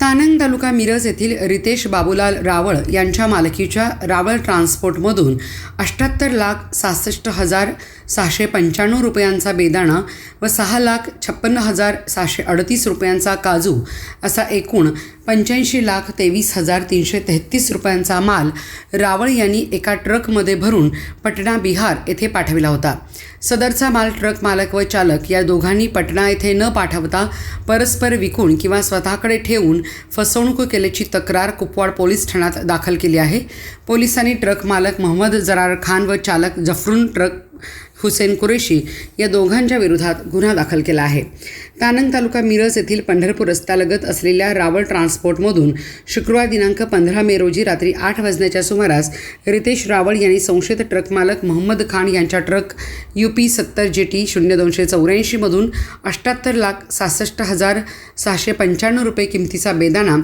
तानंग तालुका मिरज येथील रितेश बाबूलाल रावळ यांच्या मालकीच्या रावळ ट्रान्सपोर्टमधून 78,67,695 रुपयांचा बेदाणा व 6,56,738 रुपयांचा काजू असा एकूण 85,23,333 रुपयांचा माल रावळ यांनी एका ट्रकमध्ये भरून पटना बिहार येथे पाठविला होता। सदरचा माल ट्रक मालक व चालक या दोघांनी पटना येथे न पाठवता परस्पर विकून किंवा स्वतःकडे ठेवून फसवणूक केल्याची तक्रार कुपवाड पोलीस ठाण्यात दाखल केली आहे। पोलिसांनी ट्रक मालक मोहम्मद जरार खान व चालक जफरून ट्रक हुसेन कुरेशी या दोघांच्या विरोधात गुन्हा दाखल केला आहे। तानंग तालुका मिरज येथील पंढरपूर रस्त्यालगत असलेल्या रावळ ट्रान्सपोर्टमधून शुक्रवार दिनांक 15 मे रोजी रात्री 8 वाजण्याच्या सुमारास रितेश रावळ यांनी संशयित ट्रक मालक मोहम्मद खान यांच्या ट्रक UP 70 GT 0284 मधून 78,66,695 रुपये किमतीचा बेदाणा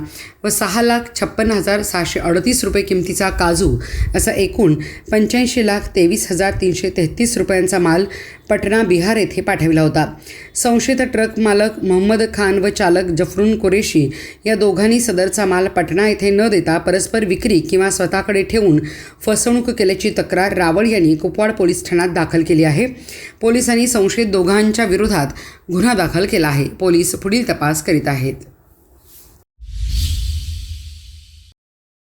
व 6,56,738 रुपये किमतीचा काजू असा एकूण 85,23,333 रुपयांचा माल पटना बिहार येथे पाठविला होता। संशयित ट्रक मालक मोहम्मद खान व चालक जफरून कुरेशी या दोघांनी सदरचा माल पटना येथे न देता परस्पर विक्री किंवा स्वतःकडे ठेवून फसवणूक केल्याची तक्रार रावळ यांनी कुपवाड पोलीस ठाण्यात दाखल केली आहे। पोलिसांनी संशयित दोघांच्या विरोधात गुन्हा दाखल केला आहे। पोलीस पुढील तपास करीत आहेत।